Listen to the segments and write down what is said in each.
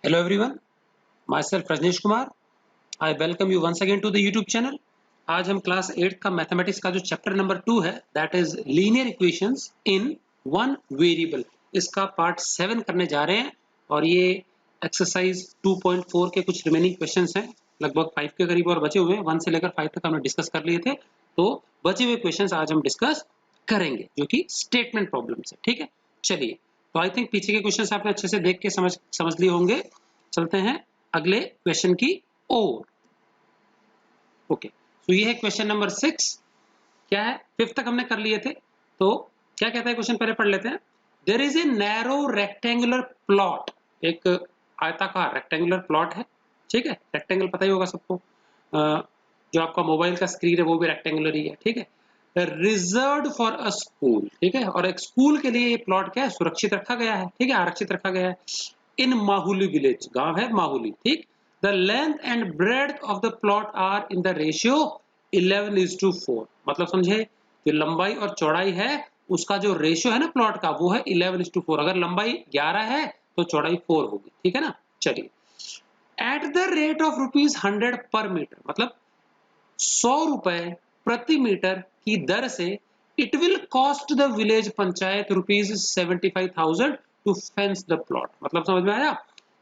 Hello everyone, myself Rajneesh Kumar. I welcome you once again to the YouTube channel. आज हम class 8 का mathematics का जो chapter number 2 है that is linear equations in one variable, इसका part 7 करने जा रहे हैं और ये एक्सरसाइज 2.4 के कुछ रिमेनिंग क्वेश्चंस हैं। लगभग 5 के करीब और बचे हुए हैं। 1 से लेकर 5 तक हमने डिस्कस कर लिए थे, तो बचे हुए क्वेश्चंस आज हम डिस्कस करेंगे जो कि स्टेटमेंट प्रॉब्लम्स है। ठीक है, चलिए। तो आई थिंक पीछे के क्वेश्चंस आपने अच्छे से देख के समझ लिए होंगे। चलते हैं अगले क्वेश्चन की ओर। ओके, तो ये है क्वेश्चन नंबर 6। क्या है, 5 तक हमने कर लिए थे। तो क्या कहता है क्वेश्चन, पहले पढ़ लेते हैं। There is a narrow rectangular plot, एक आयताकार रेक्टेंगुलर प्लॉट है। ठीक है, रेक्टेंगल पता ही होगा सबको। जो आपका मोबाइल का स्क्रीन है वो भी रेक्टेंगुलर ही है। ठीक है, रिजर्व्ड फॉर अ स्कूल। ठीक है, और एक स्कूल के लिए ये प्लॉट क्या है, सुरक्षित रखा गया है। ठीक है, आरक्षित रखा गया है। इन माहुली विलेज, गांव है माहुली। ठीक, the length and breadth of the plot are in the ratio 11:4। मतलब समझे, जो लंबाई और चौड़ाई है उसका जो रेशियो है ना प्लॉट का, वो है 11:4। अगर लंबाई 11 है तो चौड़ाई 4 होगी। ठीक है ना, चलिए। एट द रेट ऑफ ₹100 पर मीटर, मतलब 100 रुपए प्रति मीटर की दर से it will cost the village panchayat ₹75,000 to fence the plot. मतलब समझ में आया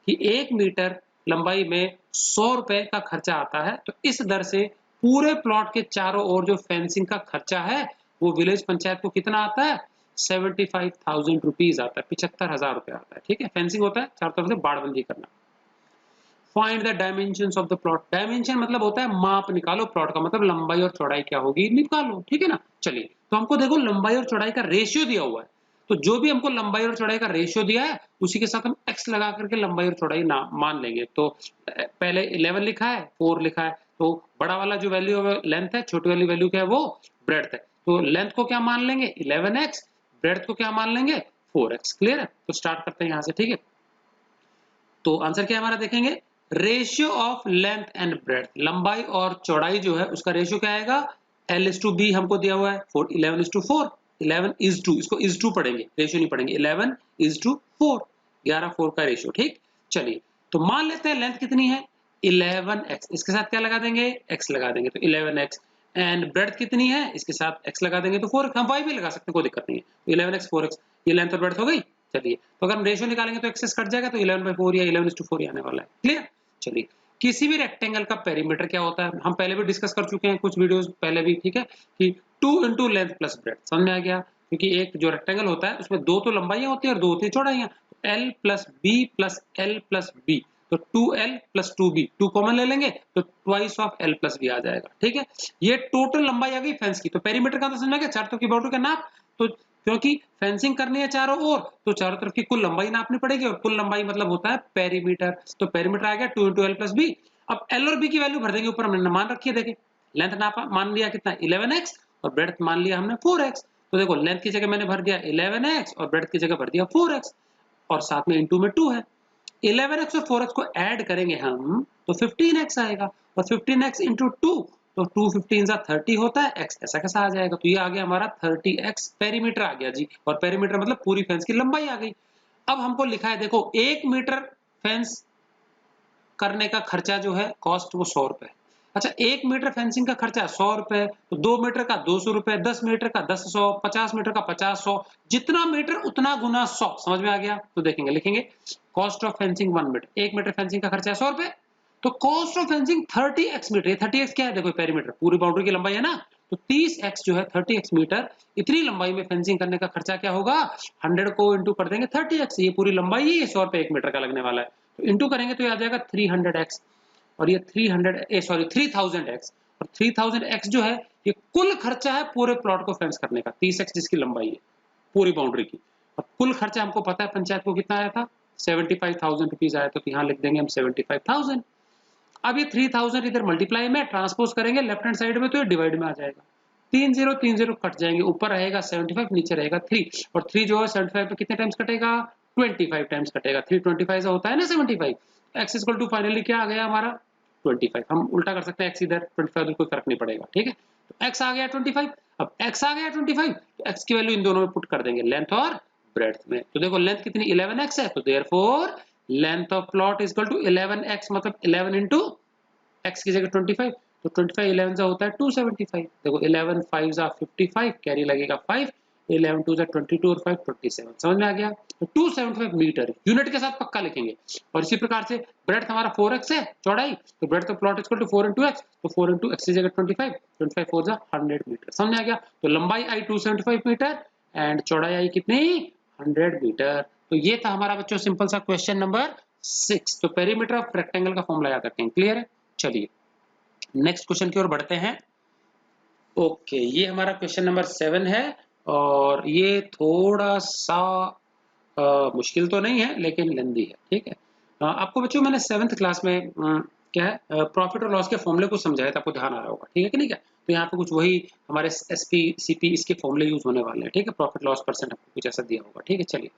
कि 1 मीटर लंबाई में 100 रुपए का खर्चा आता है, तो इस दर से पूरे प्लॉट के चारों ओर जो फेंसिंग का खर्चा है वो विलेज पंचायत को कितना आता है, 75,000 रुपीज आता है, 75,000 रुपए आता है। ठीक है, फेंसिंग होता है चारों तरफ से बाड़बंदी करना। Find the dimensions of the plot. Dimension मतलब होता है माप निकालो प्लॉट का, मतलब लंबाई और चौड़ाई क्या होगी निकालो। ठीक है ना, चलिए। तो हमको देखो लंबाई और चौड़ाई का रेशियो दिया हुआ है, तो जो भी हमको लंबाई और चौड़ाई का रेशियो दिया है उसी के साथ हम x लगा करके लंबाई और चौड़ाई मान लेंगे। तो पहले 11 लिखा है, 4 लिखा है, तो बड़ा वाला जो वैल्यू है लेंथ है, छोटी वाली वैल्यू क्या है वो ब्रेड्थ है। तो लेंथ को क्या मान लेंगे 11x, ब्रेड्थ को क्या मान लेंगे 4x। क्लियर है, तो स्टार्ट करते हैं यहाँ से। ठीक है, तो आंसर क्या है हमारा, देखेंगे। Ratio of length and breadth, लंबाई और चौड़ाई जो है उसका रेशियो क्या आएगा, L/B हमको दिया हुआ है 11:4। 11:2, इसको इज टू पढ़ेंगे, रेशियो नहीं पढ़ेंगे। 11:4, 11:4 का रेशियो। ठीक, चलिए। तो मान लेते हैं लेंथ कितनी है 11x, इसके साथ क्या लगा देंगे x लगा देंगे, तो 11x। एंड ब्रेड्थ कितनी है, इसके साथ x लगा देंगे तो 4x। हम y भी लगा सकते हैं, कोई दिक्कत नहीं है। तो 11x 4x, ये लेंथ और ब्रेड्थ हो गई। चलिए, तो अगर हम रेशियो निकालेंगे तो एक्सेस कट जाएगा, तो 11/4 या 11:4 आने वाला है। क्लियर, चलिए। किसी भी रेक्टेंगल का पेरीमीटर क्या होता है, हम पहले भी डिस्कस कर चुके हैं कुछ वीडियोस पहले भी। ठीक है, कि 2 into लेंथ प्लस ब्रेड्थ, समझ में आ गया। क्योंकि एक जो रेक्टेंगल होता है उसमें 2 तो लंबाइयां होती है और 2 होती है चौड़ाइयां। L plus B plus L plus B, तो 2L प्लस 2B, 2 कॉमन ले लेंगे तो twice of L plus B आ जाएगा। ठीक है, ये टोटल लंबाई आ गई फेंस की। तो पेरीमीटर का तो समझ में गया, चारों तरफ की बाउंड्री का नाप। तो क्योंकि फेंसिंग करनी है चारों ओर, तो चारों तरफ की कुल लंबाई नापनी पड़ेगी, और कुल लंबाई मतलब होता है पेरीमीटर। तो पेरीमीटर आ गया 2 into L plus B। अब L और B की वैल्यू भर देंगे, ऊपर हमने मान रखी है। देखें, लेंथ नापा मान लिया कितना 11x, और ब्रेड्थ मान लिया हमने 4x। तो देखो लेंथ की जगह मैंने भर दिया 11x और ब्रेड्थ की जगह भर दिया 4x, और साथ में इनटू में 2 है। 11x और 4x को ऐड करेंगे हम तो 15x आएगा, और 15x इंटू 2, तो 2 15 30 होता है, x ऐसा कैसा आ जाएगा। तो ये आ गया हमारा 30x पेरीमीटर आ गया जी, और पेरीमीटर मतलब पूरी फेंस की लंबाई आ गई। अब हमको लिखा है, देखो 1 मीटर फेंस करने का खर्चा जो है कॉस्ट वो 100 रुपए। अच्छा, 1 मीटर फेंसिंग का खर्चा 100 रुपए, तो 2 मीटर का 200 रुपए, 10 मीटर का 1000, 50 मीटर का 50, जितना मीटर उतना गुना 100। समझ में आ गया, तो देखेंगे लिखेंगे cost of fencing 1 metre, 1 metre fencing का खर्चा है 100 रुपए, तो cost of fencing 30x metre. ये 30x क्या है, देखो पेरीमीटर पूरी बाउंड्री की लंबाई है ना, तो 30x जो है 30x मीटर, इतनी लंबाई में फेंसिंग करने का खर्चा क्या होगा, 100 को इंटू कर देंगे 30x, ये पूरी लंबाई ही 100 रुपए 1 मीटर का लगने वाला है। तो इंटू करेंगे तो आ जाएगा 300x, और ये 3000x, और 3000x जो है ये कुल खर्चा है पूरे प्लॉट को फेंस करने का, 30x जिसकी लंबाई है पूरी बाउंड्री की। और कुल खर्चा हमको पता है पंचायत को कितना आया था, 75,000 रुपीज आया, तो यहाँ लिख देंगे हम 75,000। अब ये 3000 इधर मल्टीप्लाई में ट्रांसपोज करेंगे लेफ्ट हैंड साइड में, तो ये डिवाइड में आ जाएगा। 3 0 कट जाएंगे, ऊपर रहेगा 75, नीचे रहेगा 3, और 3 जो है 75 पे कितने टाइम्स कटेगा, 25 टाइम्स कटेगा। 3 25 होता है ना 75। x इक्वल टू फाइनली क्या आ गया हमारा 25। हम उल्टा कर सकते हैं, x इधर 25 कोई फर्क नहीं पड़ेगा। ठीक है, तो x आ गया 25। अब x आ गया 25, तो x की वैल्यू इन दोनों में पुट कर देंगे, लेंथ और ब्रेड्थ में। तो देखो लेंथ कितनी 11x है, तो therefore length of plot is equal to 11x, मतलब 11 इंटू x की जगह 25, तो 25 11 से होता है 275। देखो 11 5 जा 55, कैरी लगेगा 5, 11 2 जा 22 और 5 27। समझ में आ गया? तो 275 मीटर यूनिट के साथ पक्का लिखेंगे। और इसी प्रकार से ब्रेड्थ हमारा 4x है चौड़ाई, तो breadth of plot is equal to 4 into x, तो 4 इंटू x की जगह 25, 25 4 जा 100 मीटर। समझ में आ गया? तो लंबाई आई 275 मीटर एंड चौड़ाई आई कितनी 100 मीटर। तो ये था हमारा बच्चों सिंपल सा क्वेश्चन नंबर 6। तो पेरीमीटर ऑफ रेक्टेंगल का फॉर्मूला याद करते हैं। क्लियर है? चलिए नेक्स्ट क्वेश्चन की ओर बढ़ते हैं। ओके, ये हमारा क्वेश्चन नंबर 7 है और ये थोड़ा सा मुश्किल तो नहीं है लेकिन लेंदी है। ठीक है, आपको बच्चों मैंने 7th क्लास में क्या है प्रॉफिट और लॉस के फॉर्मूले को समझाया था, आपको ध्यान आ रहा होगा। ठीक है कि नहीं? क्या तो यहाँ पे कुछ वही हमारे एसपी सीपी इसके फॉर्मूले यूज होने वाले हैं। ठीक है, प्रॉफिट लॉस परसेंट आपको कुछ ऐसा दिया होगा। ठीक है, चलिए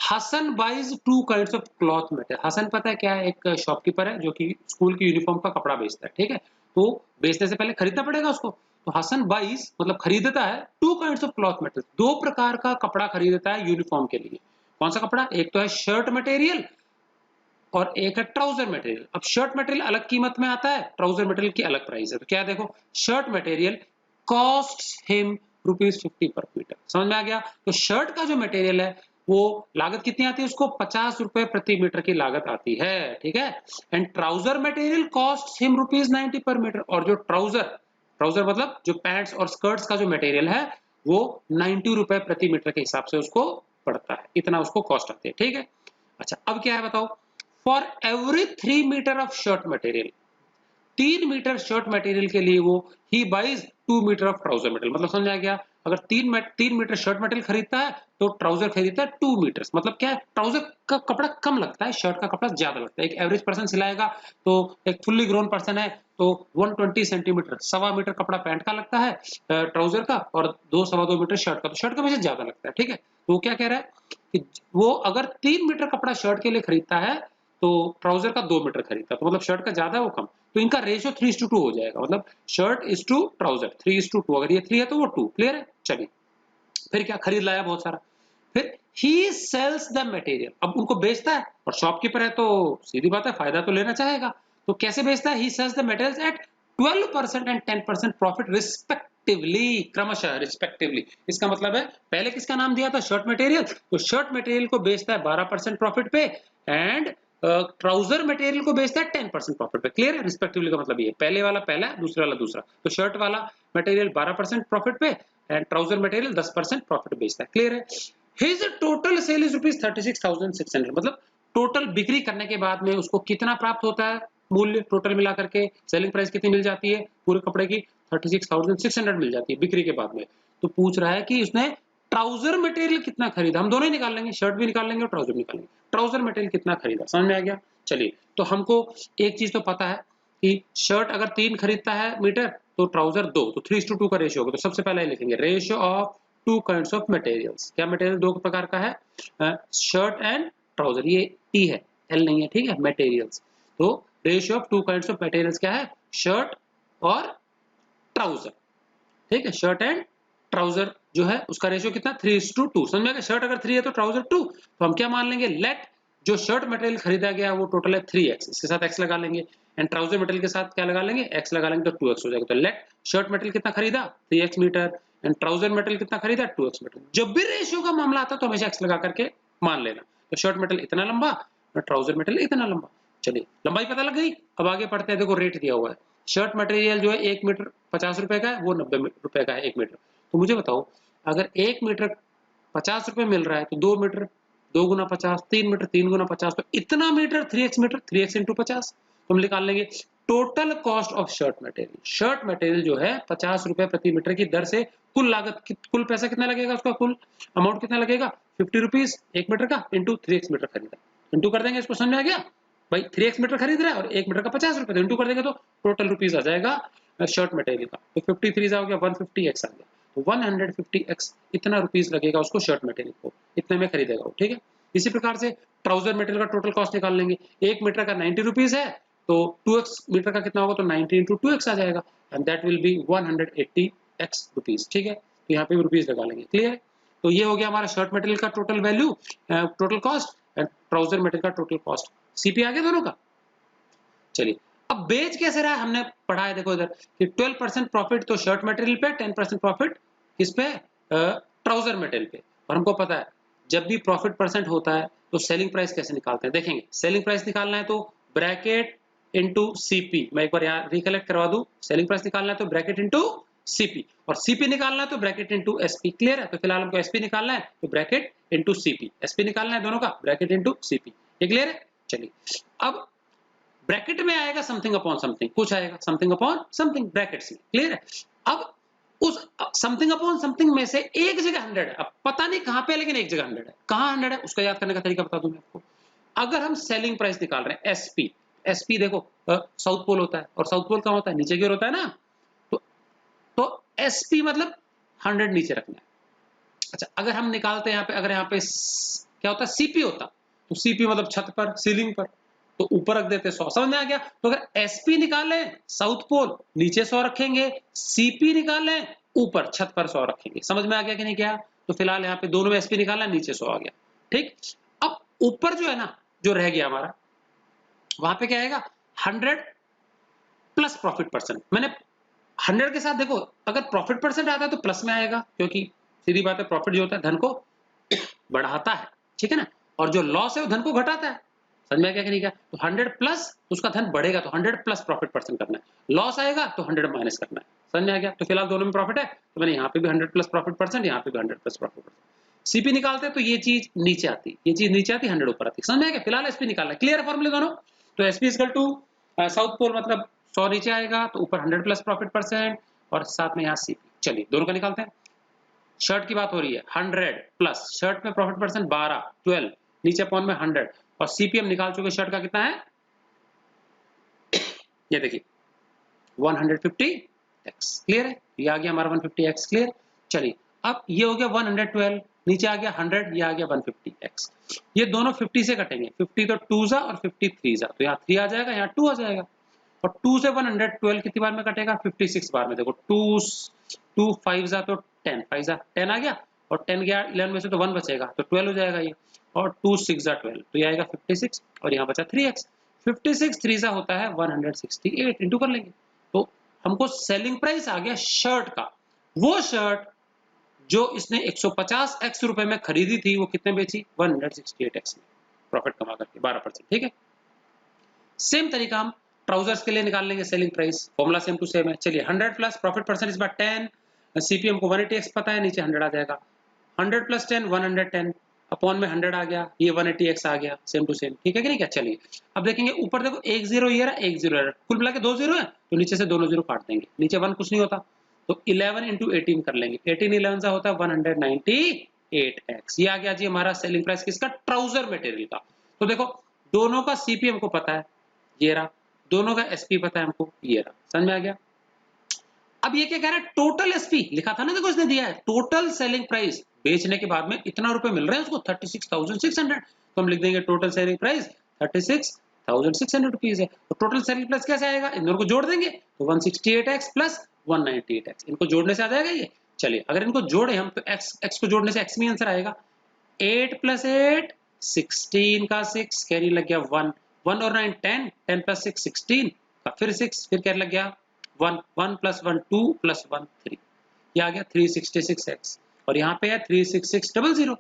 Hasan buys 2 kinds of cloth material. Hasan पता है क्या है? एक शॉपकीपर है जो कि स्कूल की यूनिफॉर्म का कपड़ा बेचता है। ठीक है, तो बेचने से पहले खरीदना पड़ेगा उसको। तो हसन बाइज मतलब खरीदता है 2 काइंड्स ऑफ क्लॉथ मटेरियल, 2 प्रकार का कपड़ा खरीदता है यूनिफॉर्म के लिए। कौन सा कपड़ा? एक तो है शर्ट मटेरियल और एक है ट्राउजर मटेरियल। अब शर्ट मटेरियल अलग कीमत में आता है, ट्राउजर मटेरियल की अलग प्राइस है। तो क्या देखो, शर्ट मटेरियल कॉस्ट हिम ₹50 पर मीटर। समझ में आ गया? तो शर्ट का जो मटेरियल है वो लागत कितनी आती है उसको? ₹50 प्रति मीटर की लागत आती है। ठीक है, and trouser material cost him ₹90 पर मीटर। और जो ट्राउजर ट्राउजर मतलब जो पैंट्स और स्कर्ट्स का जो मटेरियल है वो ₹90 प्रति मीटर के हिसाब से उसको पड़ता है, इतना उसको कॉस्ट आती है। ठीक है, अच्छा अब क्या है बताओ? For every 3 metre of shirt material, 3 metre shirt material के लिए वो ही buys 2 metre of trouser material. मतलब समझ आ गया? अगर 3 मीटर शर्ट मटेरियल खरीदता है तो ट्राउजर खरीदता है 2 मीटर। मतलब क्या है? ट्राउजर का कपड़ा कम लगता है, शर्ट का कपड़ा ज्यादा लगता है। एक एवरेज पर्सन सिलाएगा तो एक फुल्ली ग्रोन पर्सन है तो 120 सेंटीमीटर, 1.25 मीटर कपड़ा पैंट का लगता है ट्राउजर का, और 2 2.25 मीटर शर्ट का, तो शर्ट का वजन ज्यादा लगता है। ठीक है, तो वो क्या कह रहा है कि वो अगर 3 मीटर कपड़ा शर्ट के लिए खरीदता है तो ट्राउजर का 2 मीटर खरीदता है, तो मतलब शर्ट का ज्यादा है वो कम, तो इनका रेशियो 3:2 हो जाएगा। मतलब शर्ट इज टू ट्राउजर 3:2, अगर ये 3 है तो वो 2। क्लियर है? चलिए फिर क्या खरीद लाया बहुत सारा, फिर ही सेल्स द मटेरियल। अब उनको बेचता है और शॉपकीपर है तो सीधी बात है फायदा तो लेना चाहेगा। तो कैसे बेचता है? He sells the materials at 12% and 10% profit respectively, क्रमशः रिस्पेक्टिवली। इसका मतलब है पहले किसका नाम दिया था? शर्ट मटेरियल, तो शर्ट मटेरियल को बेचता है 12% प्रॉफिट पे एंड ट्राउजर मटेरियल को बेचता है 10% प्रॉफिट पे। क्लियर है? रिस्पेक्टिवली का मतलब ये पहले वाला पहला, दूसरे वाला दूसरा। तो शर्ट वाला मटेरियल 12% प्रॉफिट पे एंड ट्राउजर मटेरियल 10% प्रॉफिट बेचता है। क्लियर है? His total sale is ₹36,600। मतलब टोटल बिक्री करने के बाद में उसको कितना प्राप्त होता है? मूल्य टोटल मिला करके सेलिंग प्राइस कितनी मिल जाती है पूरे कपड़े की? 36,600 मिल जाती है बिक्री के बाद में। तो पूछ रहा है कि उसने ट्राउजर मटेरियल कितना खरीदा। हम दोनों ही निकाल लेंगे, शर्ट भी निकाल लेंगे और ट्राउजर निकाल लेंगे। ट्राउजर मटेरियल कितना खरीदा, समझ में आ गया? चलिए, तो हमको एक चीज तो पता है कि शर्ट अगर 3 खरीदता है मीटर तो ट्राउजर 2, तो 3:2 का रेशियो होगा। तो सबसे पहले लिखेंगे ratio of 2 kinds of materials. क्या मटेरियल 2 प्रकार का है? Shirt and trouser. ये टी है, एल नहीं है। ठीक है, मटेरियल्स। तो ratio of 2 kinds of materials क्या है? शर्ट और ट्राउजर। ठीक है, शर्ट एंड ट्राउजर जो है उसका रेशियो कितना? 3:2। समझ में आ गया? शर्ट अगर 3 है तो ट्राउजर 2। तो हम क्या मान लेंगे? लेट जो शर्ट मटेरियल खरीदा गया वो टोटल है 3x, इसके साथ x लगा लेंगे, एंड ट्राउजर मटेरियल के साथ क्या लगा लेंगे? x लगा लेंगे, तो 2x हो जाएगा। तो लेट शर्ट मटेरियल कितना खरीदा? 3x metre, and trouser material कितना खरीदा? 2x metre. जब भी रेशियो का मामला आता है तो हमेशा x लगा करके मान लेना। तो शर्ट मटेरियल इतना लंबा और ट्राउजर मटेरियल इतना लंबा। चलिए लंबाई पता लग गई। अब आगे पढ़ते हैं। देखो रेट दिया हुआ है, शर्ट मटेरियल जो है 1 मीटर 50 रुपए का है, वो 90 रुपए का है 1 मीटर। तो मुझे बताओ अगर 1 मीटर 50 रुपए मिल रहा है तो 2 मीटर 2 गुना 50, 3 मीटर 3 गुना 50, तो इतना metre 3x metre, 3x into 50। तो हम निकाल लेंगे total cost of shirt material. Shirt material जो है 50 रुपए प्रति मीटर की दर से कुल लागत कुल पैसा कितना लगेगा? उसका कुल अमाउंट कितना लगेगा? 50 रुपीज 1 मीटर का इंटू 3x मीटर खरीदा। इंटू कर देंगे, इसको समझ में आ गया भाई? 3x मीटर खरीद रहा है और 1 मीटर का 50 रुपए, तो इंटू कर देंगे तो टोटल रुपीज आ जाएगा शर्ट मटेरियल का। तो 53 हो गया, 150x आ गया। तो 150x इतना रुपीज लगेगा उसको शर्ट मटेरियल को, इतने में खरीदेगा वो। ठीक है, इसी प्रकार से ट्राउजर मटेरियल का टोटल कॉस्ट निकाल लेंगे। 1 मीटर का 90 रुपीज है तो 2x मीटर का कितना होगा? तो 90 इंटू 2x आ जाएगा and that will be 180x rupees. ठीक है, तो यहाँ पे रुपीज लगा लेंगे। क्लियर? तो ये हो गया हमारा शर्ट मटेरियल का total value, total cost. And trouser material का टोटल कॉस्ट। सीपी आ गया दोनों का। चलिए अब बेच कैसे रहा है हमने पढ़ा है, देखो इधर कि 12% प्रॉफिट तो शर्ट मटेरियल पे, 10% प्रॉफिट किस पे, ट्राउजर मटेरियल पे। और हमको पता है जब भी प्रॉफिट परसेंट होता है तो सेलिंग प्राइस कैसे निकालते हैं, देखेंगे। सेलिंग प्राइस निकालना है तो ब्रैकेट इनटू सीपी, मैं एक बार यहाँ रिकलेक्ट करवा दूं। सेलिंग प्राइस निकालना है तो ब्रैकेट इनटू सीपी, और सीपी निकालना है तो ब्रैकेट इनटू एसपी। क्लियर है? तो फिलहाल हमको एसपी निकालना है तो ब्रैकेट इनटू सीपी, एसपी निकालना है दोनों का, ब्रैकेट इनटू सीपी। ये क्लियर है? चलिए अब ब्रैकेट में आएगा समथिंग अपॉन समथिंग, कुछ आएगा समथिंग अपॉन समथिंग, ब्रैकेट से। क्लियर है? अब उस समथिंग अपॉन समथिंग में से एक जगह 100 है, अब पता नहीं कहां पे, लेकिन एक जगह 100 है। कहां 100 है उसका याद करने का तरीका बता दूं मैं आपको। अगर हम सेलिंग प्राइस निकाल रहे हैं एसपी, एसपी देखो साउथ पोल होता है, और साउथ पोल कहां होता है, नीचे की ओर होता है ना। तो एसपी मतलब 100 नीचे रखना है। अच्छा अगर हम निकालते हैं यहाँ पे, अगर यहाँ पे क्या होता है, सीपी होता, तो सीपी मतलब छत पर, सीलिंग पर, तो ऊपर रख देते 100। समझ में आ गया? तो अगर एसपी निकाले साउथ पोल नीचे 100 रखेंगे, सीपी निकाले ऊपर छत पर 100 रखेंगे। समझ में आ गया कि नहीं गया? तो फिलहाल यहाँ पे दोनों में एसपी निकाला, नीचे 100 आ गया। ठीक, अब ऊपर जो है ना, जो रह गया हमारा, वहां पे क्या आएगा, 100 प्लस प्रॉफिट परसेंट। मैंने 100 के साथ देखो, अगर प्रॉफिट परसेंट आता है तो प्लस में आएगा, क्योंकि सीधी बात है प्रॉफिट जो होता है धन को बढ़ाता है, ठीक है ना, और जो लॉस है वो धन को घटाता है। समझ में आ गया कि नहीं गया? तो 100 प्लस उसका धन बढ़ेगा तो 100 प्लस प्रॉफिट परसेंट करना है, लॉस आएगा तो 100 माइनस करना है। समझ में आ गया? तो फिलहाल दोनों में प्रॉफिट है तो मैंने यहाँ पे भी 100 प्लस प्रॉफिट परसेंट, यहाँ पे भी 100 प्लस प्रॉफिट परसेंट। सीपी निकालते हैं तो ये चीज नीचे आती, ये चीज नीचे आती, 100 ऊपर आती। समझ में आ गया? फिलहाल एसपी निकालना है। क्लियर है फॉर्मूले दोनों? तो SP equal to south pole मतलब 100 नीचे आएगा तो ऊपर 100 प्लस प्रॉफिट परसेंट, और साथ में यहाँ सीपी। चलिए दोनों का निकालते हैं। शर्ट की बात हो रही है, 100 प्लस शर्ट में प्रॉफिट परसेंट 12, 12 नीचे अपॉन में 100, और सीपीएम निकाल चुके शर्ट का कितना है, ये देखिए 150x। क्लियर है? ये आ गया हमारा 150x। क्लियर? चलिए अब ये हो गया 112, नीचे आ गया 100, ये आ गया 150x। ये दोनों 50 से कटेंगे, 50 तो 2 जा और 50 3 जा, तो यहाँ 3 आ जाएगा, यहाँ 2 आ जाएगा। और 2 से 112 कितनी बार में कटेगा, 56 बार में। देखो 2 5 जा तो 10, 5 जा 10 आ गया, और 10 गया 11 में से तो 1 बचेगा तो 12 हो जाएगा ये, और 2 6 जा 12, तो ये आएगा 56, और यहाँ बचा 3x। 56 3 जा होता है 168, इंटू कर लेंगे तो हमको सेलिंग प्राइस आ गया शर्ट का। वो शर्ट जो इसने 150x रुपए में खरीदी थी, वो कितने बेची, 168x में, प्रॉफिट कमा करके 12%। ठीक है? सेम तरीका हम ट्राउजर्स के लिए निकाल लेंगे selling price, formula same to same है। चलिए 100 प्लस प्रॉफिट परसेंट इस बार 10, सीपीएम को 180x पता है, नीचे 100 आ जाएगा। 100 प्लस 10 110, अपॉन में 100 आ गया, ये 180x आ गया, सेम टू सेम। ठीक है कि नहीं? क्या? चलिए अब देखेंगे ऊपर देखो एक जीरो ये रहा, एक जीरो, कुल मिला के 2 जीरो है, तो नीचे से दोनों जीरो काट देंगे, नीचे 1 कुछ नहीं होता, तो 11 इंटू 18 कर लेंगे, 18 11 से होता है 198x। ये आ गया जी हमारा सेलिंग प्राइस किसका, ट्राउजर मटेरियल का। तो देखो दोनों का सीपीएम को पता है, ये रहा, दोनों का एसपी पता है हमको, ये रहा। समझ में आ गया? अब ये क्या कह रहा है, टोटल एसपी लिखा था ना, देखो इसने दिया है टोटल सेलिंग प्राइस, बेचने के बाद में इतना रुपए मिल रहे हैं उसको 36,600, तो हम लिख देंगे टोटल सेलिंग प्राइस 36,600 रुपीज है। तो टोटल सेलिंग प्राइस कैसे आएगा, इन दोनों को जोड़ देंगे तो 168x प्लस 198x, इनको जोड़ने से आ जाएगा ये। चलिए अगर इनको जोड़े हम तो x को जोड़ने से x में आंसर आएगा, 8 प्लस 8 16 का 6 कैरी लग गया 1, 1 और 9 10, 10 प्लस 6 16 का फिर 6, फिर कैरी लग गया 1, 1 प्लस 1 2 प्लस 1 3, ये आ गया 366x, और यहाँ पे है 36600।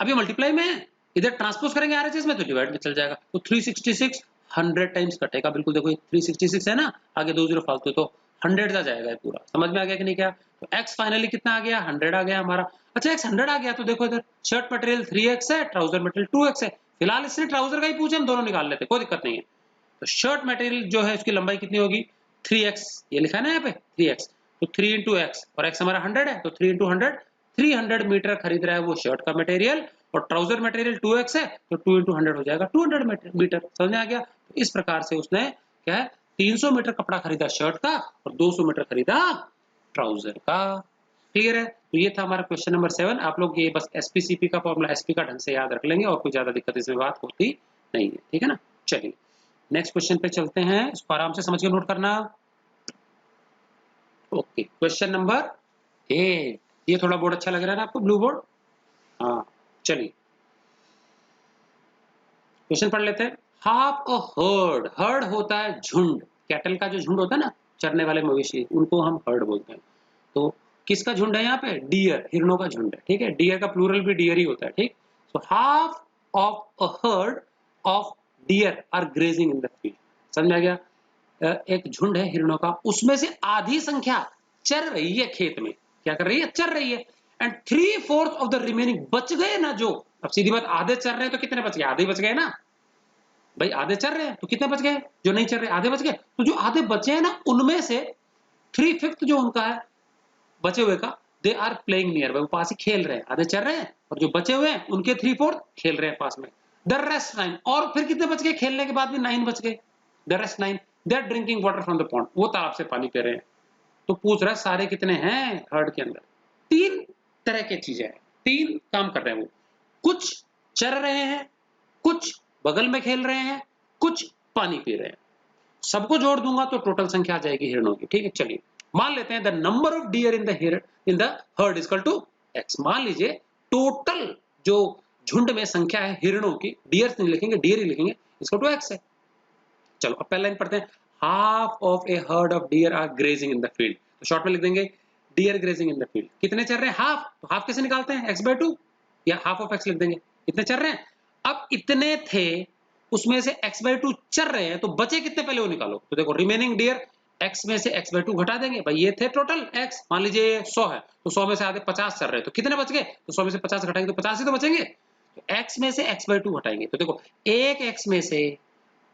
अब ये मल्टीप्लाई में है, इधर ट्रांसपोज करेंगे आरएचएस में तो डिवाइड में चल जाएगा, तो 366 100 टाइम्स कटेगा। बिल्कुल देखो 366 है ना, आगे 2 जीरो फालतू, तो 100 जा जाएगा ये पूरा। समझ में आ गया कि नहीं? क्या? तो x फाइनली कितना आ गया, 100 आ गया हमारा। अच्छा x 100 आ गया तो देखो इधर शर्ट मटेरियल 3x है, ट्राउजर मटेरियल 2x है। फिलहाल इसने ट्राउजर का ही पूछा, हम दोनों निकाल लेते, कोई दिक्कत नहीं है। तो शर्ट मटेरियल जो है उसकी लंबाई कितनी होगी, 3x, ये लिखा है ना यहाँ पे 3x, तो 3 इंटू एक्स, और x हमारा 100 है तो 3 इंटू 100, 300 मीटर खरीद रहा है वो शर्ट का मटेरियल, और ट्राउजर मटेरियल 2x है तो 2 इंटू 100 हो जाएगा 200 मीटर। समझ में आ गया? तो इस प्रकार से उसने क्या है 300 मीटर कपड़ा खरीदा शर्ट का, और 200 मीटर खरीदा ट्राउजर का। क्लियर है? तो ये था हमारा क्वेश्चन नंबर 7। आप लोग ये बस एसपीसीपी का फॉर्मूला एसपी का ढंग से याद रख लेंगे, और कोई ज्यादा दिक्कत इसमें बात होती नहीं है। ठीक है ना? चलिए नेक्स्ट क्वेश्चन पे चलते हैं, इसको आराम से समझ के नोट करना। ओके क्वेश्चन नंबर 8, ये थोड़ा बोर्ड अच्छा लग रहा है ना आपको, ब्लू बोर्ड? हाँ चलिए क्वेश्चन पढ़ लेते हैं। हाफ अ हर्ड, हर्ड होता है झुंड, कैटल का जो झुंड होता है ना, चरने वाले मवेशी, उनको हम हर्ड बोलते हैं। तो किसका झुंड है यहाँ पे? डियर, हिरणों का झुंड है, ठीक है। डियर का प्लूरल भी डियर ही होता है, ठीक। So half of a herd of deer are grazing in the field. समझ में आ गया? एक झुंड है हिरणों का, उसमें से आधी संख्या चर रही है खेत में। क्या कर रही है? चर रही है। एंड 3/4 ऑफ द रिमेनिंग, बच गए ना जो, अब सीधी बात, आधे चर रहे हैं तो कितने बच गए? आधे बच गए ना भाई, आधे चल रहे हैं तो कितने बच गए? जो नहीं चल रहे आधे बच गए। तो जो आधे बचे हैं ना, उनमें से 3/5 जो उनका है बचे हुए का, they are playing nearby, वो पास ही खेल रहे हैं। आधे चल रहे हैं और जो बचे हुए हैं उनके 3/4 खेल रहे हैं पास में। द रेस्ट 9, और फिर कितने बच गए? खेलने के बाद भी 9 बच गए। The rest 9 they are drinking water from the pond, वो तालाब से पानी पी रहे हैं। तो पूछ रहा है सारे कितने हैं हर्ड के अंदर? 3 तरह की चीजें हैं, 3 काम कर रहे हैं वो। कुछ चर रहे हैं, कुछ बगल में खेल रहे हैं, कुछ पानी पी रहे हैं। सबको जोड़ दूंगा तो टोटल संख्या आ जाएगी हिरणों की, ठीक है। चलिए मान लेते हैं the number of deer in the herd is equal to x. मान लीजिए टोटल जो झुंड में संख्या है हिरणों की, डियर नहीं लिखेंगे, डियर ही लिखेंगे, इसको टू एक्स है। चलो अब पहला लाइन पढ़ते हैं। Half of a herd of deer are grazing in the field, तो शॉर्ट में लिख देंगे deer grazing in the field. कितने चल रहे हैं? हाफ। तो हाफ कैसे निकालते हैं? x/2, या हाफ ऑफ एक्स लिख देंगे। कितने चल रहे हैं? अब इतने थे, उसमें से x/2 चल रहे हैं, तो बचे कितने पहले वो निकालो। तो देखो रिमेनिंग डियर, x में से x/2 घटा देंगे भाई, ये थे टोटल x, मान लीजिए 100 है तो 100 में से आधे 50 चल रहे हैं, तो कितने बच गए? तो 100 में से 50 घटाएंगे तो 50 ही तो बचेंगे। तो x में से x/2 घटाएंगे, तो देखो एक x में से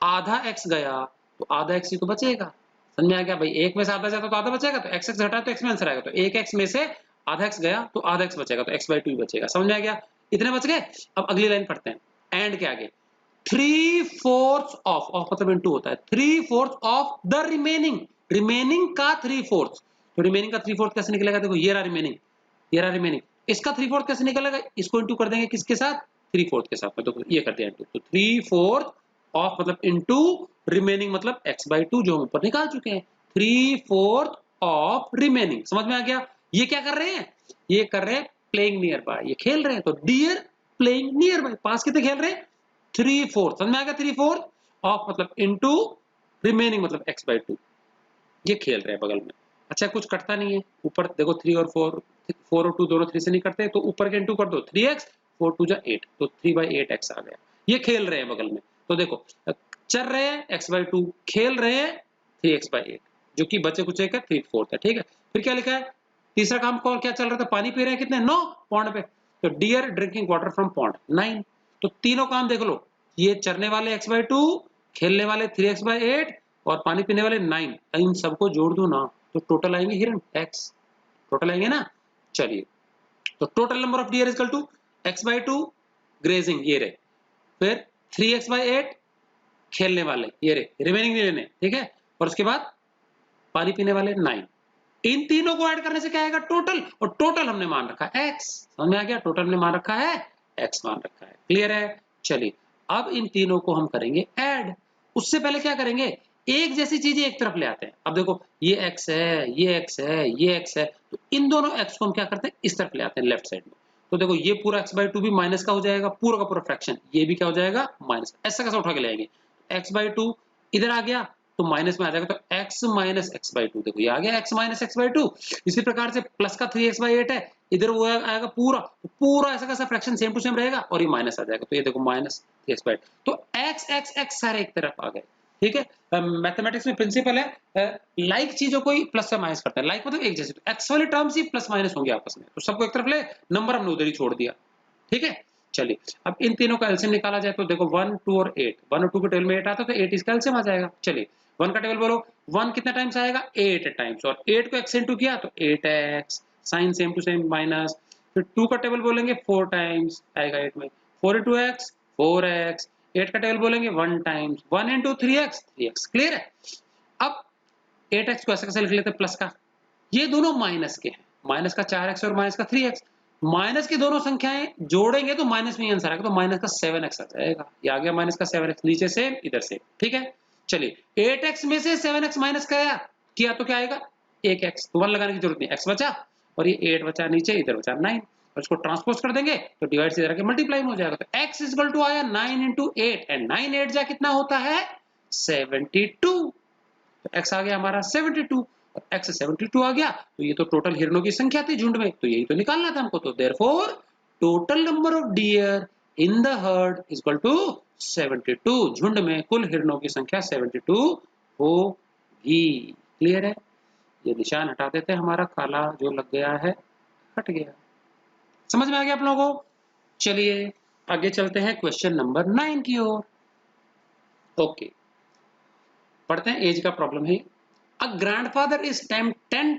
आधा x गया तो आधा x ही तो बचेगा। समझ में आ गया भाई? एक में से आधा जाता तो आधा बचेगा, तो x घटा तो x में आंसर आएगा। तो एक x में से आधा x गया तो आधा x बचेगा, तो x/2 ही बचेगा। समझ में आ गया? इतने बच गए। अब अगली लाइन पढ़ते हैं। एंड के आगे 3/4 ऑफ मतलब इनटू होता है, 3/4 ऑफ द रिमेनिंग, रिमेनिंग का 3/4। तो रिमेनिंग का 3/4 कैसे निकलेगा? देखो ये रहा रिमेनिंग, ये रहा रिमेनिंग, इसका 3/4 कैसे निकलेगा? इसको इनटू कर देंगे किसके साथ? 3/4 के साथ में। तो ये कर दिया इनटू, तो 3/4 ऑफ मतलब इनटू रिमेनिंग मतलब x/2 जो हम ऊपर निकाल चुके हैं। 3/4 ऑफ रिमेनिंग। समझ में आ गया? ये क्या कर रहे हैं? ये कर रहे हैं प्लेइंग नियर बाय, ये खेल रहे हैं। तो डियर प्लेइंग नियर बाय, पास कितने खेल रहे हैं? 3/4। समझ में आ गया? 3/4 ऑफ मतलब इनटू रिमेनिंग मतलब x/2, ये खेल रहे हैं बगल में। अच्छा कुछ कटता नहीं है ऊपर, देखो 3 और 4, 4 और 2 दोनों 3 से नहीं कटते, तो ऊपर के इनटू कर दो, 3x, 4 2 8, तो 3/8x आ गया। ये खेल रहे हैं बगल में। तो देखो चल रहे हैं x/2, खेल रहे हैं 3x/8, जो कि बचे कुचे का 3/4 है, ठीक है। फिर क्या लिखा है? तीसरा काम कौन क्या चल रहा था? पानी पी रहे हैं कितने? 9 पॉन्ड पे। तो deer drinking water from pond 9। तो तीनों काम देख लो, ये चरने वाले x/2, खेलने वाले 3x/8 और पानी पीने वाले 9, इन सबको जोड़ दो ना तो टोटल आएंगे हिरण x, टोटल आएंगे ना। चलिए तो total number of deer is equal to x/2 grazing, ये रहे, फिर 3x/8 खेलने वाले, ये रहे, रिमेनिंग नहीं लेने, ठीक है, और उसके बाद पानी पीने वाले 9। इन तीनों को ऐड करने से क्या आएगा? टोटल, और टोटल हमने मान रखा है x। समझ में आ गया? टोटल हमने मान रखा है x, मान रखा है। क्लियर है? चलिए अब इन तीनों को हम करेंगे ऐड। उससे पहले क्या करेंगे? एक जैसी चीजें एक तरफ ले आते हैं। अब देखो ये x है, ये x है, ये x है, तो इन दोनों x को हम क्या करते हैं? इस तरफ ले आते हैं, लेफ्ट साइड में। तो देखो ये पूरा x/2 भी माइनस का हो जाएगा, पूरा का पूरा फ्रैक्शन, ये भी क्या हो जाएगा? माइनस। ऐसा कैसे उठा के ले आएंगे? x/2 इधर आ गया तो माइनस में आ जाएगा, तो x माइनस x/2, देखो ये आ गया x माइनस x/2। इसी प्रकार से प्लस का 3x/8 है, इधर वो आएगा पूरा, तो पूरा ऐसा कैसा फ्रैक्शन सेम टू सेम रहेगा और ये माइनस आ जाएगा, तो ये देखो माइनस 3x/8। तो x x x सारे एक तरफ आ गए, ठीक है। मैथमेटिक्स में प्रिंसिपल है लाइक चीजों को ही प्लस से माइनस करते हैं, लाइक मतलब एक जैसे, तो एक्स वाली टर्म्स ही प्लस माइनस होंगे आपस में, तो सबको एक तरफ ले, नंबर हमने उधर ही छोड़ दिया, ठीक है। चलिए अब इन तीनों का एलसीएम निकाला जाए तो देखो 1 2 और 8, 1 और 2 के टेबल में 8 आता है तो 8 इसका एलसीएम आ जाएगा। चलिए 1 का टेबल बोलो, 1 कितने टाइम्स आएगा? 8 टाइम्स, और 8 को x इंटू किया तो 8x, sign same to same minus. फिर 2 का टेबल बोलेंगे 4 टाइम्स आएगा 8 में, 4 इंटू x 4x। 8 का टेबल बोलेंगे 1 times, 1 into 3x 3x। Clear है? अब 8x को ऐसे कैसे लिख लेते हैं प्लस का, ये दोनों माइनस के हैं, माइनस का 4x और माइनस का 3x, माइनस की दोनों संख्याएं जोड़ेंगे तो माइनस में ही आंसर आएगा, तो माइनस का 7x आ जाएगा। ये आ गया माइनस का 7x, नीचे से इधर से, ठीक है। चलिए 8x में से 7x माइनस किया तो क्या आएगा? 1x, तो 1 लगाने की जरूरत नहीं, x बचा और ये 8 बचा, नीचे इधर बचा 9। और इसको ट्रांसपोज कर देंगे तो डिवाइड से जरा के मल्टीप्लाई में हो जाएगा। तो x इक्वल टू आया 9 into 8 एंड 9 8 जा कितना होता है 72। तो x आ गया हमारा 72 और x 72 आ गया तो ये तो टोटल हिरणों की संख्या थी झुंड में, तो यही तो निकालना था हमको। तो therefore total number of deer in the herd is equal to 72। झुंड में कुल हिरणों की संख्या 72 होगी। क्लियर है? ये निशान हटा देते हैं, हमारा काला जो लग गया है हट गया। समझ में आ गया आप लोगों को? चलिए आगे चलते हैं क्वेश्चन नंबर 9 की ओर। ओके, पढ़ते हैं। एज का प्रॉब्लम है। अ grandfather is 10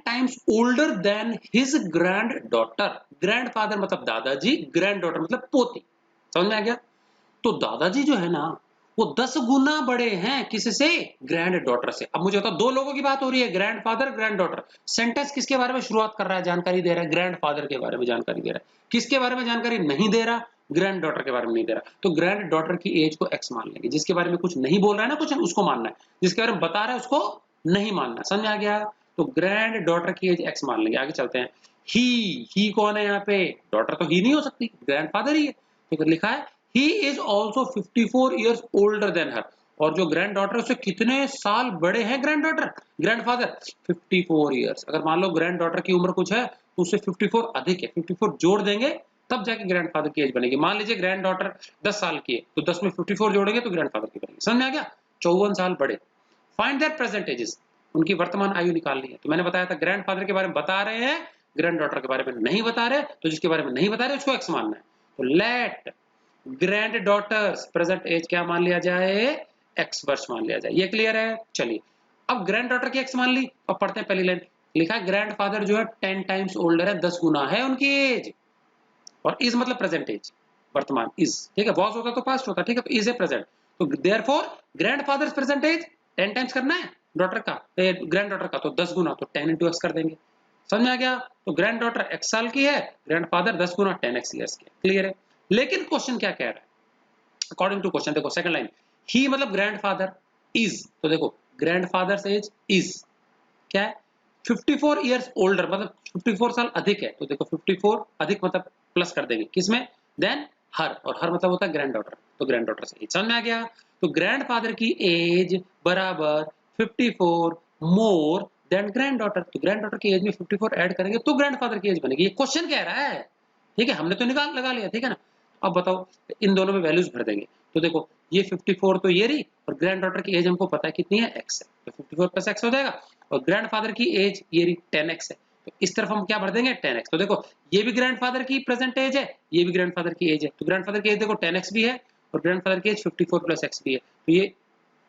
times older than his grand daughter. Grandfather मतलब दादाजी, ग्रैंड डॉटर मतलब पोती। समझ में आ गया? तो दादाजी जो है ना वो 10 गुना बड़े हैं किससे? ग्रैंड डॉटर से। अब मुझे बताओ, दो लोगों की बात हो रही है, ग्रैंडफादर ग्रैंड डॉटर। सेंटेंस किसके बारे में शुरुआत कर रहा है, जानकारी दे रहा है? ग्रैंडफादर के बारे में जानकारी दे रहा है। किसके बारे में जानकारी नहीं दे रहा? ग्रैंड डॉटर के बारे में नहीं दे रहा। तो ग्रैंड डॉटर की एज को एक्स मान लेंगे। जिसके बारे में कुछ नहीं बोल रहा है ना, कुछ उसको मानना है। जिसके बारे में बता रहा है उसको नहीं मानना। समझ आ गया? तो ग्रैंड डॉटर की एज एक्स मान लेंगे। आगे चलते हैं। ही कौन है यहाँ पे? डॉटर तो ही नहीं हो सकती, ग्रैंडफादर ही है। तो लिखा है he is also 54 years older than her. और जो ग्रैंड डॉटर उससे कितने साल बड़े हैं ग्रैंड डॉटर? Grandfather 54 years. अगर मान लो ग्रैंड डॉटर की उम्र कुछ है तो उससे 54 अधिक है, 54 जोड़ देंगे तब जाके ग्रैंडफादर की एज बनेगी। मान लीजिए ग्रैंड डॉटर 10 साल की है तो 10 में 54 जोड़ेंगे तो ग्रैंडफादर की बनेगी। समझ में आ गया? 54 साल बड़े। Find there present ages. उनकी वर्तमान आयु निकालनी है। तो मैंने बताया था ग्रैंडफादर के बारे में बता रहे हैं, ग्रैंड डॉटर के बारे में नहीं बता रहे, तो जिसके बारे में नहीं बता रहे उसको एक्स मानना है। तो let granddaughter's present age क्या मान लिया जाए? एक्स वर्ष मान लिया जाए। ये क्लियर है? चलिए अब ग्रैंड डॉटर की एक्स मान ली। अब पढ़ते हैं पहली लाइन। लिखा है ग्रैंड फादर जो है 10 टाइम्स ओल्डर है, 10 गुना है उनकी एज। और इज मतलब प्रेजेंट एज, वर्तमान इज। ठीक है, वॉज होता तो पास्ट होता। ठीक है, तो इज ए प्रेजेंट। तो therefore grandfather present age 10 times करना है डॉटर का, ग्रैंड डॉटर का, तो 10 गुना, तो 10 इंटू एक्स कर देंगे। समझ में आ गया? तो ग्रैंड डॉटर x साल की है, ग्रैंडफादर 10 गुना 10x ईयर्स की है। क्लियर है? लेकिन क्वेश्चन क्या कह रहा है? अकॉर्डिंग टू क्वेश्चन देखो सेकंड लाइन। ही मतलब ग्रैंडफादर, इज तो देखो ग्रैंडफादर एज इज क्या है? 54 ईयर्स ओल्डर मतलब 54 साल अधिक है। तो देखो 54 अधिक मतलब प्लस कर देंगे किसमें? देन हर, और हर मतलब होता है ग्रैंड डॉटर। तो ग्रैंड डॉटर से एज समझ में आ गया? तो ग्रैंडफादर की एज बराबर 54 मोर देन ग्रैंड डॉटर। तो ग्रैंड डॉटर की एज में 54 ऐड करेंगे तो ग्रैंडफादर की एज बनेगी। ये क्वेश्चन कह रहा है। ठीक है, हमने तो निकाल लगा लिया। ठीक है ना? अब बताओ, इन दोनों में वैल्यूज भर देंगे। तो देखो ये 54 तो ये रही, और ग्रैंड डॉटर की एज हमको पता है कितनी है, x है। तो 54 प्लस x हो जाएगा। और ग्रैंडफादर की एज ये रही 10x है। तो इस तरफ हम क्या भर देंगे? 10x। तो देखो ये भी ग्रैंडफादर की प्रेजेंट एज है, ये भी ग्रैंडफादर की एज है। तो ग्रैंडफादर की एज देखो 10x भी है और ग्रैंडफादर की एज 54 प्लस x भी है। तो ये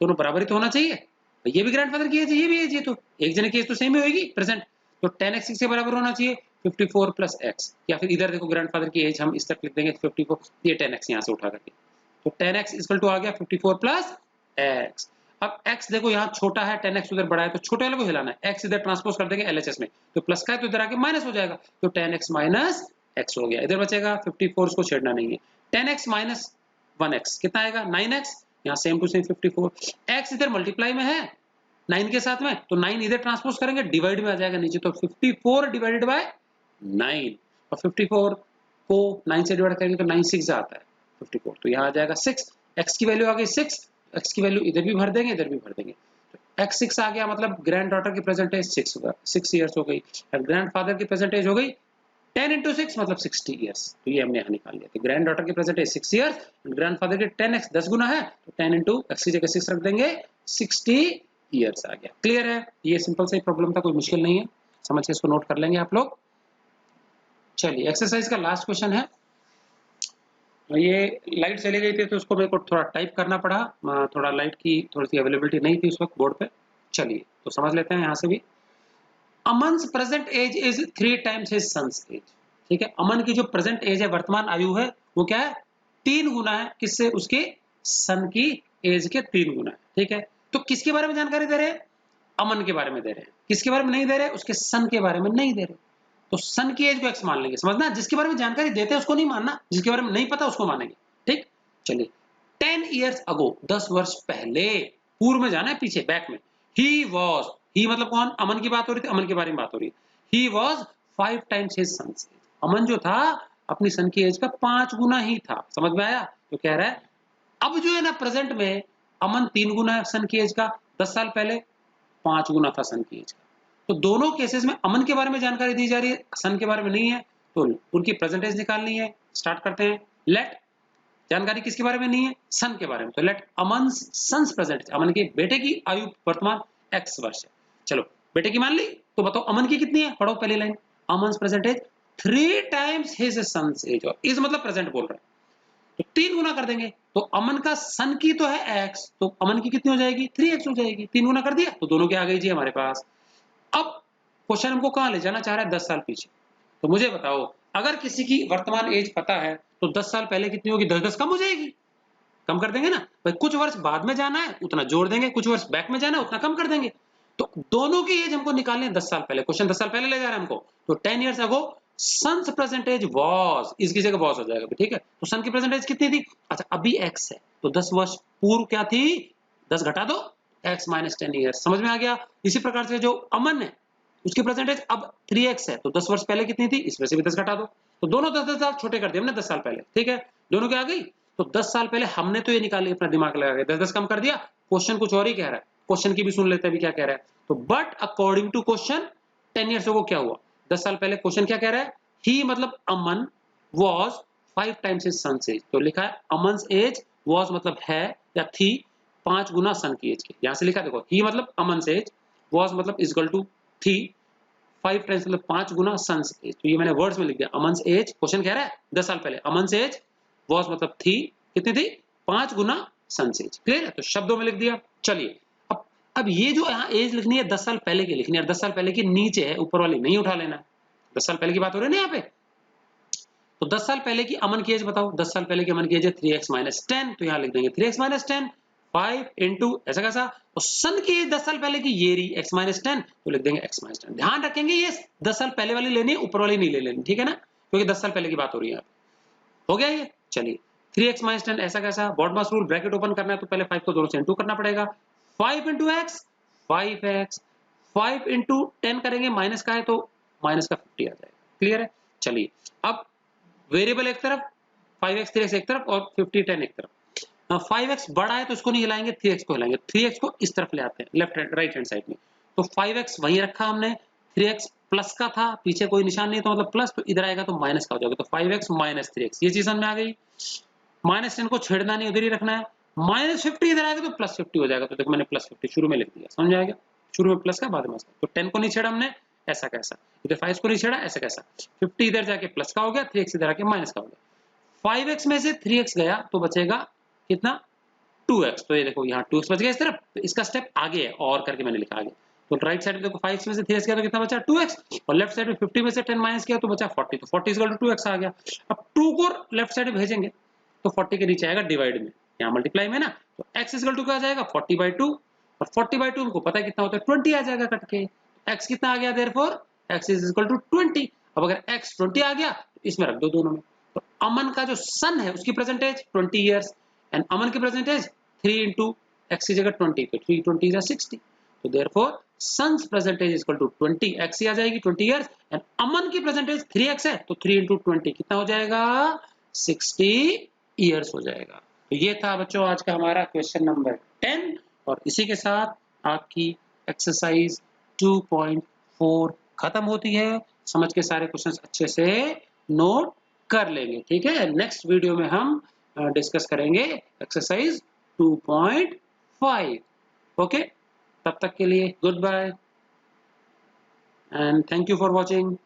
दोनों बराबर ही तो होना चाहिए। तो ये भी ग्रैंडफादर की एज है, ये भी एज है, तो एक जने की एज तो सेम ही होगी प्रेजेंट। तो 10x के बराबर होना चाहिए 54 प्लस x। या फिर इधर देखो ग्रैंडफादर की एज हम इस तरफ लिख देंगे 54, ये 10x यहाँ से उठा करके। तो 10x इक्वल टू आ गया 54 प्लस x। अब x देखो यहाँ छोटा है, 10x उधर बड़ा है, तो छोटे वाले को हिलाना है। x इधर ट्रांसपोज कर देंगे LHS में, तो प्लस का है तो इधर आके माइनस हो जाएगा। तो 10x माइनस x हो गया। इधर बचेगा 54, इसको छेड़ना नहीं है। 10x माइनस 1x कितना आएगा? 9x। यहाँ सेम टू सेम 54। x इधर मल्टीप्लाई में है 9 के साथ में, तो 9 इधर ट्रांसपोज करेंगे, डिवाइड में आ जाएगा नीचे। तो 54 डिवाइडेड बाय 9, और 54 को 9 से डिवाइड करेंगे तो 9 6 आता है 54। तो यहाँ आ जाएगा 6। x की वैल्यू आ गई 6, x की वैल्यू इधर भी भर देंगे इधर भी भर देंगे। तो x 6 आ गया, मतलब ग्रैंड डॉटर की प्रेजेंट एज 6 होगा, 6 ईयर्स हो गई। और ग्रैंड फादर की प्रेजेंट एज हो गई 10 into 6 मतलब 60 ईयर्स। तो ये हमने यहाँ निकाल लिया। तो ग्रैंड डॉटर की present age 6 years, grandfather की 10x 10 गुना है, तो 10 into x की जगह 6 रख देंगे, 60 ईयर्स आ गया। क्लियर है? ये सिंपल सा ही प्रॉब्लम था, कोई मुश्किल नहीं है, समझ के इसको नोट कर लेंगे आप लोग। चलिए एक्सरसाइज का लास्ट क्वेश्चन है। ये लाइट चली गई थी तो उसको मेरे को थोड़ा टाइप करना पड़ा, थोड़ा लाइट की थोड़ी सी अवेलेबिलिटी नहीं थी उस वक्त बोर्ड पे। चलिए तो समझ लेते हैं यहाँ से भी। Aman's present age is 3 times his son's age. ठीक है, अमन की जो प्रेजेंट एज है, वर्तमान आयु है, वो क्या है? 3 गुना है किससे? उसके सन की एज के 3 गुना है। ठीक है, तो किसके बारे में जानकारी दे रहे हैं? अमन के बारे में दे रहे हैं। किसके बारे में नहीं दे रहे? उसके सन के बारे में नहीं दे रहे। तो सन की एज को एक्स मान लेंगे। समझना, जिसके बारे में जानकारी देते हैं उसको नहीं मानना, जिसके बारे में नहीं पता उसको मानेंगे। ठीक, चलिए 10 ईयर्स अगो, 10 वर्ष पहले, पूर्व में जाना है, पीछे बैक में। ही वॉज, ही मतलब कौन? अमन की बात हो रही थी, अमन के बारे में बात हो रही है। He was 5 times his son's age. Aman जो था अपनी सन की एज का 5 गुना ही था। समझ में आया? तो कह रहा है अब जो है ना प्रेजेंट में अमन 3 गुना है सन की एज का, 10 साल पहले 5 गुना था सन की एज का। तो दोनों केसेस में अमन के बारे में जानकारी दी जा रही है, सन के बारे में नहीं है, तो उनकी प्रेजेंटेज निकालनी है। स्टार्ट करते हैं। लेट जानकारी किसके बारे में नहीं है? सन के बारे में। तो लेट अमन सन्स प्रेजेंटेज, अमन के बेटे की आयु वर्तमान x वर्ष है। चलो बेटे की मान ली, तो बताओ अमन की कितनी है? पढ़ो पहली line. Aman present age 3 times his son's age, और इज मतलब प्रेजेंट बोल रहा है, तो 3 गुना कर देंगे। तो अमन का सन की तो है x, तो अमन की कितनी हो जाएगी? 3x हो जाएगी। 3 गुना कर दिया तो दोनों की आ गई जी हमारे पास। अब क्वेश्चन हमको कहां ले जाना चाह रहा है? 10 साल पीछे। तो मुझे बताओ अगर किसी की वर्तमान एज पता है तो 10 साल पहले कितनी होगी? 10-10 कम हो जाएगी, कम कर देंगे ना भाई। कुछ वर्ष बाद में जाना है उतना जोड़ देंगे, कुछ वर्ष बैक में जाना है उतना कम कर देंगे। तो दोनों की एज हमको निकालनी है 10 साल पहले। क्वेश्चन 10 साल पहले ले जा रहा है हमको, तो 10 years ago son's present age was, इसकी जगह वाज हो जाएगा, ठीक है। तो सन की प्रेजेंटेज कितनी थी? अच्छा अभी x है, तो 10 वर्ष पूर्व क्या थी? 10 घटा दो, x माइनस 10 ईयर्स। समझ में आ गया? इसी प्रकार से जो अमन है उसकी प्रेजेंटेज अब 3x है, तो 10 वर्ष पहले कितनी थी? इसमें से भी 10 घटा दो, तो दोनों 10-10 साल छोटे कर दिए हमने 10 साल पहले, ठीक है। दोनों क्या आ गई? तो 10 साल पहले हमने तो ये निकाली अपना दिमाग लगा के, 10-10 कम कर दिया। क्वेश्चन कुछ और ही कह रहा है, क्वेश्चन की भी सुन लेते हैं अभी क्या कह रहा है। तो but according to question 10 years को क्या हुआ? 10 साल पहले क्वेश्चन क्या कह रहा है? ही मतलब Aman was 5 times his son's age. तो लिखा है अमन्स एज, वाज मतलब है या थी 5 गुना सन की एज के। यहां से लिखा देखो, ही मतलब अमन्स एज, वाज मतलब इज इक्वल टू थी, 5 टाइम्स मतलब 5 गुना सन्स एज। तो ये मैंने वर्ड्स में लिख दिया। अमन्स एज, क्वेश्चन कह रहा है 10 साल पहले, अमन्स एज वाज मतलब थी, कितनी थी? 5 गुना सन्स एज। क्लियर है? तो शब्दों में लिख दिया। चलिए अब ये जो यहाँ एज लिखनी है 10 साल पहले की लिखनी है, 10 साल पहले की नीचे है, ऊपर वाली नहीं उठा लेना। 10 साल पहले की बात हो रही है ना यहाँ पे। तो 10 साल पहले की अमन की एज बताओ। 10 साल पहले की अमन की एज है 3x माइनस 10, तो यहाँ लिख देंगे 3x माइनस 10, 5 इंटू ऐसा कैसा। और सन की एज 10 साल पहले की ये रही x माइनस 10, तो लिख देंगे x माइनस 10। ध्यान रखेंगे ये 10 साल पहले वाली लेनी है, ऊपर वाली नहीं ले लेनी, ठीक है ना, क्योंकि 10 साल पहले की बात हो रही है। हो गया ये? चलिए 3x माइनस 10 ऐसा कैसा। बॉडमास रूल, ब्रैकेट ओपन करना है तो पहले 5 को दोनों से इंटू करना पड़ेगा। 5 इंटू एक्स 5x, 5 इंटू 10 करेंगे, माइनस का है तो माइनस का 50 आ जाएगा। क्लियर है? चलिए अब वेरिएबल एक तरफ, 5x 3x एक तरफ और 50 10 एक तरफ। 5x बड़ा है तो इसको नहीं हिलाएंगे, 3x को हिलाएंगे। 3x को इस तरफ ले आते हैं, लेफ्ट राइट हैंड साइड में। तो 5x वहीं रखा हमने, 3x प्लस का था, पीछे कोई निशान नहीं तो मतलब प्लस, तो इधर आएगा तो माइनस का हो जाएगा। तो 5x माइनस 3x, ये चीज समझ में आ गई। माइनस 10 को छेड़ना नहीं, उधर ही रखना है। माइनस 50 इधर आएगा तो प्लस 50 हो जाएगा। तो देखो मैंने प्लस 50 शुरू में लिख दिया, समझ आएगा? शुरू में प्लस का, बाद में। तो 10 को नहीं छेड़ा हमने, ऐसा कैसा। इधर 5 को नहीं छेड़ा, ऐसा कैसा। 50 इधर जाके प्लस का हो गया, 3x इधर आके माइनस का हो गया। 5x में से 3x गया तो बचेगा कितना? 2x। तो ये देखो यहाँ 2x बच गया इस तरफ, तो इसका स्टेप आगे है और करके मैंने लिखा आगे। तो राइट साइड में देखो 5x में से 3x गया तो कितना बचा? 2x। और लेफ्ट साइड में 50 में से 10 माइनस किया तो बचा 40, तो 40 इक्वल टू 2x आ गया। अब 2 को लेफ्ट साइड में भेजेंगे तो 40 के नीचे आएगा डिवाइड में, यहाँ मल्टीप्लाई में ना, तो x इक्वल टू क्या आ जाएगा? 40/2, और 40/2 हमको पता है कितना होता है, 20 आ जाएगा कट के। x कितना आ गया? Therefore x is equal to 20। अब अगर x 20 आ गया तो इसमें रख दो दोनों में। तो अमन का जो सन है उसकी प्रेजेंटेज 20 ईयर्स, एंड अमन की प्रेजेंटेज 3 इंटू एक्स की जगह 20, तो 3 20 is 60। तो therefore son's present age is equal to 20, x ही आ जाएगी 20 ईयर्स, एंड अमन की प्रेजेंटेज 3x है तो 3 इंटू 20 कितना हो जाएगा? 60 ईयर्स हो जाएगा। तो ये था बच्चों आज का हमारा क्वेश्चन नंबर 10, और इसी के साथ आपकी एक्सरसाइज 2.4 खत्म होती है। समझ के सारे क्वेश्चंस अच्छे से नोट कर लेंगे, ठीक है। नेक्स्ट वीडियो में हम डिस्कस करेंगे एक्सरसाइज 2.5। ओके, तब तक के लिए good bye and thank you for watching.